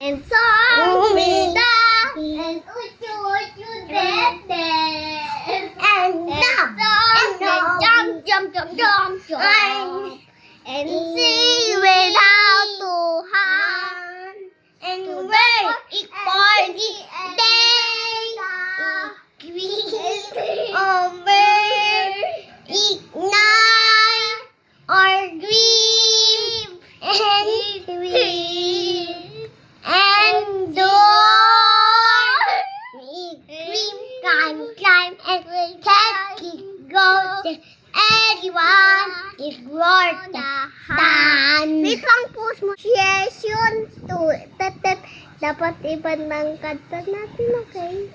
And song me da, and uchu dede, and jump, and sing without to hand, and wait for the day, over, ignite our dream, and dream. And door, we dream, climb, and take it goes. Everyone is worth the time. Wait lang, post mo. Session 2. Dapat ibang kanta natin, okay?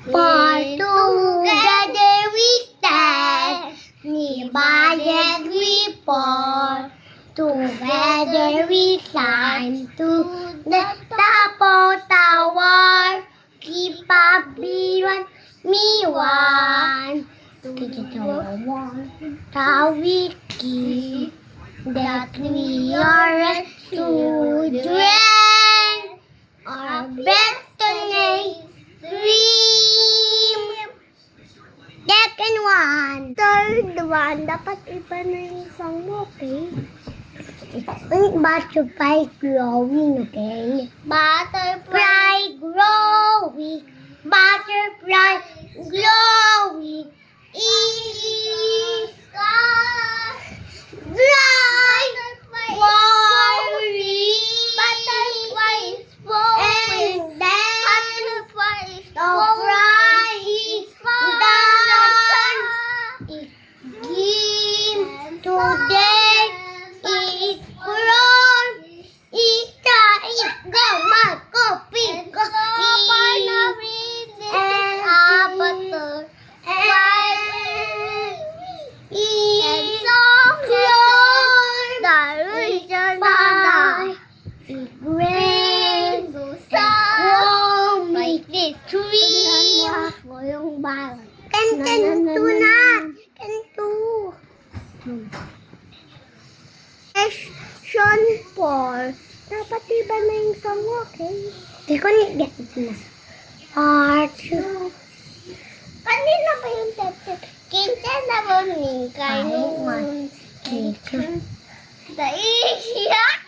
Part together we stand, divided we fall. Together we climb to the top of tower. Keep up, me one. How we keep that we are children. Our better dream. Second one. Third one. Dapat iba na yung song mo, okay? Butterfly growing, okay? Butterfly growing, butterfly glowing. Is bright, worry, butterfly is flowing, and then butterfly is flowing, down, it gives today, it grows, it go, my copy, go, and butter. Session 4. Dapat iba na yung song, okay? Hindi ko na-get na. Part 2. Kanina ba yung tete? Kinta na ba ni kayo? Kinta. Daiiyak!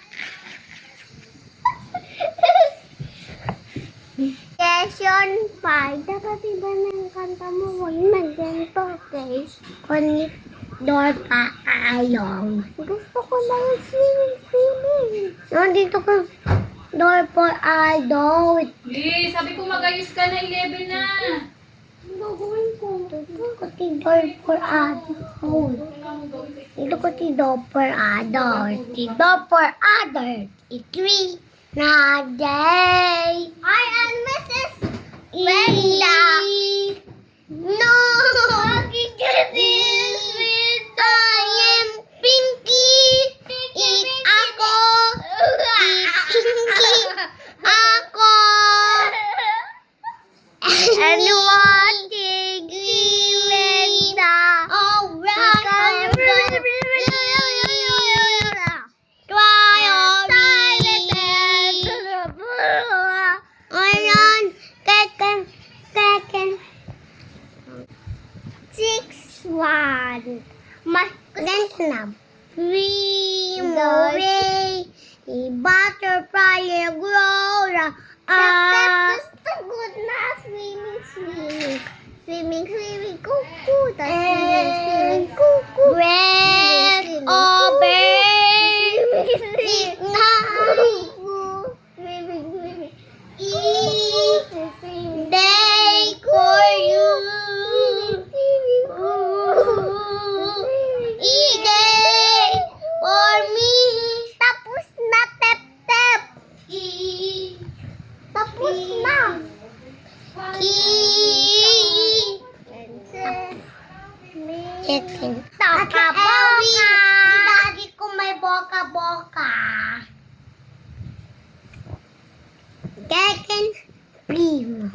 Session 5. Dapat iba na yung kanta mo. Huwag mag-ganto, okay? Kunit door pa ayong. Gusto ko na yung swimming. Nandito ko door for adult. Di, sabi ko mag-ayos ka na, 11 na. Gagawin ko. Dito ko door for adult. Dito ko door for adult. Door for adult. It's 3 na day. I am Mrs. Brenda. No! I am Pinky. Ako. Pinky. Ako. And watching Brenda. Alright. Ayan. Second. 6-1. Ganito na. Way. Butterfly grow. Basta good na. Swimming. Cuckoo. Swimming. Cuckoo. Red over. Swimming. Day for you. Day for me. Tapos na, tep. Tapos na. Chicken. Boka. Lagi ko may boka. Chicken. Primo.